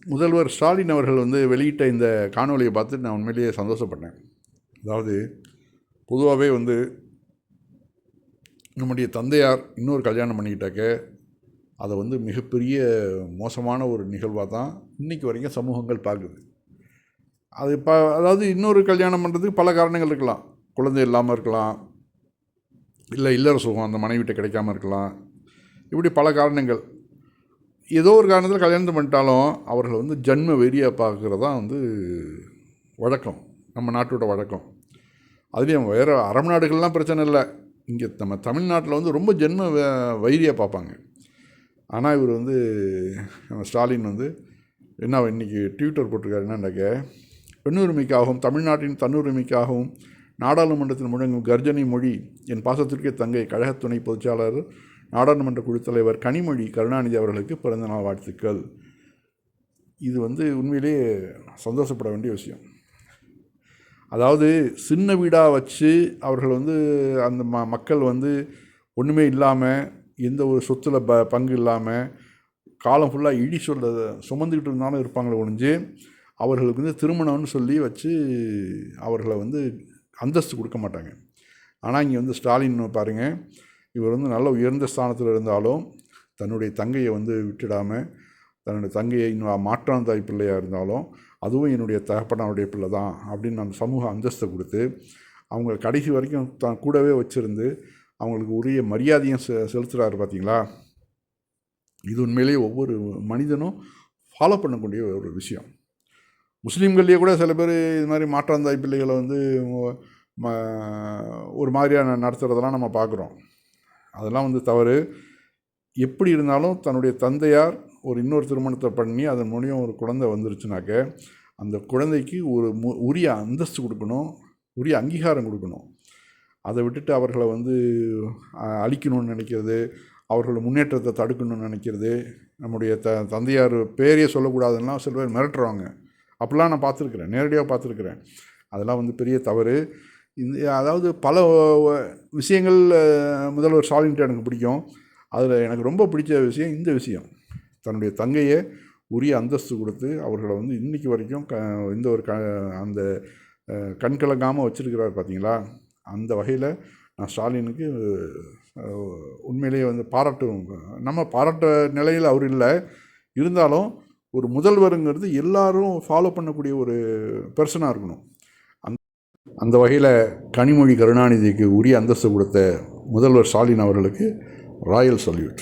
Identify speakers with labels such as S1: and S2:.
S1: முதல்வர் ஸ்டாலின் அவர்கள் வந்து வெளியிட்ட இந்த காணொலியை பார்த்துட்டு நான் உண்மையிலேயே சந்தோஷப்பட்டேன். அதாவது பொதுவாகவே வந்து நம்முடைய தந்தையார் இன்னொரு கல்யாணம் பண்ணிக்கிட்டாக்க அதை வந்து மிகப்பெரிய மோசமான ஒரு நிகழ்வாக தான் இன்றைக்கி வரைக்கும் சமூகங்கள் பார்க்குது. அது அதாவது இன்னொரு கல்யாணம் பண்ணுறதுக்கு பல காரணங்கள் இருக்கலாம். குழந்தை இல்லாமல் இருக்கலாம், இல்லை இல்லற சுகம் அந்த மனைவிட்ட கிடைக்காமல் இருக்கலாம், இப்படி பல காரணங்கள். ஏதோ ஒரு காரணத்தில் கல்யாணத்தை பண்ணிட்டாலும் அவர்களை வந்து ஜன்ம வெறியாக பார்க்குறது தான் வந்து வழக்கம், நம்ம நாட்டோட வழக்கம். அதுலேயும் வேறு அரபு நாடுகள்லாம் பிரச்சனை இல்லை, இங்கே நம்ம தமிழ்நாட்டில் வந்து ரொம்ப ஜென்ம வைரியாக பார்ப்பாங்க. ஆனால் இவர் வந்து நம்ம ஸ்டாலின் வந்து என்ன இன்றைக்கி ட்விட்டர் போட்டிருக்காரு என்னன்னாக்க, பெண்ணுரிமைக்காகவும் தமிழ்நாட்டின் தன்னுரிமைக்காகவும் நாடாளுமன்றத்தில் முழங்கும் கர்ஜனை மொழி என் பாசத்திற்கே தங்கை கழக துணை பொதுச்சாளர் நாடாளுமன்ற குழுத் தலைவர் கனிமொழி கருணாநிதி அவர்களுக்கு பிறந்தநாள் வாழ்த்துக்கள். இது வந்து உண்மையிலே சந்தோஷப்பட வேண்டிய விஷயம். அதாவது சின்ன வீடாக வச்சு அவர்கள் வந்து அந்த மக்கள் வந்து ஒன்றுமே இல்லாமல், எந்த ஒரு சொத்தில் பங்கு இல்லாமல் காலம் ஃபுல்லாக இடி சுமந்துக்கிட்டு இருந்தாலும் இருப்பாங்களே ஒழிஞ்சு, அவர்களுக்கு வந்து திருமணம்னு சொல்லி வச்சு அவர்களை வந்து அந்தஸ்து கொடுக்க மாட்டாங்க. ஆனால் இங்கே வந்து ஸ்டாலின் பாருங்கள், இவர் வந்து நல்ல உயர்ந்த ஸ்தானத்தில் இருந்தாலும் தன்னுடைய தங்கையை வந்து விட்டுடாமல், தன்னுடைய தங்கையை இன்னும் மாற்றான் தாய் பிள்ளையாக இருந்தாலும் அதுவும் என்னுடைய தகப்பனாருடைய பிள்ளை தான் அப்படின்னு அந்த சமூக அந்தஸ்தை கொடுத்து அவங்க கடைசி வரைக்கும் தான் கூடவே வச்சுருந்து அவங்களுக்கு உரிய மரியாதையும் செலுத்துகிறாரு. பார்த்தீங்களா, இது உண்மையிலேயே ஒவ்வொரு மனிதனும் ஃபாலோ பண்ணக்கூடிய ஒரு விஷயம். முஸ்லீம்கள்லேயே கூட சில பேர் இது மாதிரி மாற்றாந்தாய் பிள்ளைகளை வந்து ஒரு மாதிரியாக நடத்துகிறதெல்லாம் நம்ம பார்க்குறோம். அதெல்லாம் வந்து தவறு. எப்படி இருந்தாலும் தன்னுடைய தந்தையார் ஒரு இன்னொரு திருமணத்தை பண்ணி அதன் மூலியம் ஒரு குழந்தை வந்துருச்சுனாக்க அந்த குழந்தைக்கு ஒரு உரிய அந்தஸ்து கொடுக்கணும், உரிய அங்கீகாரம் கொடுக்கணும். அதை விட்டுட்டு அவர்களை வந்து அழிக்கணும்னு நினைக்கிறது, அவர்கள் முன்னேற்றத்தை தடுக்கணும்னு நினைக்கிறது, நம்முடைய தந்தையார் பேரையே சொல்லக்கூடாதுன்னா சில பேர் மிரட்டுறாங்க. அப்படிலாம் நான் பார்த்துருக்குறேன், நேரடியாக பார்த்துருக்குறேன். அதெல்லாம் வந்து பெரிய தவறு. அதாவது பல விஷயங்கள் முதல்வர் ஸ்டாலின்கிட்ட எனக்கு பிடிக்கும். அதில் எனக்கு ரொம்ப பிடிச்ச விஷயம் இந்த விஷயம், தன்னுடைய தங்கையை உரிய அந்தஸ்து கொடுத்து அவர்களை வந்து இன்றைக்கி வரைக்கும் இந்த ஒரு அந்த கண்கலங்காமல் வச்சுருக்கிறார். பார்த்தீங்களா, அந்த வகையில் நான் ஸ்டாலினுக்கு உண்மையிலேயே வந்து நம்ம பாராட்ட நிலையில் அவர் இல்லை, இருந்தாலும் ஒரு முதல்வருங்கிறது எல்லாரும் ஃபாலோ பண்ணக்கூடிய ஒரு பர்சனாக இருக்கணும். அந்த வகையில் கனிமொழி கருணாநிதிக்கு உரிய அந்தஸ்து கொடுத்த முதல்வர் ஸ்டாலின் அவர்களுக்கு ராயல் சல்யூட்.